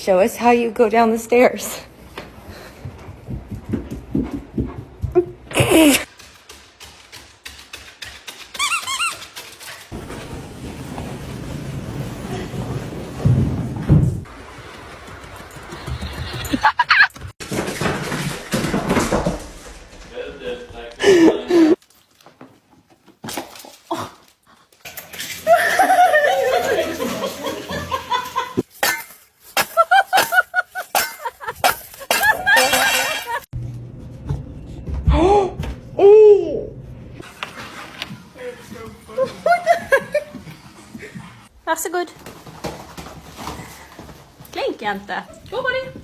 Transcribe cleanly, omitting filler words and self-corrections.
show us how you go down the stairs. Varsågod. Klink, jente. Gå på det.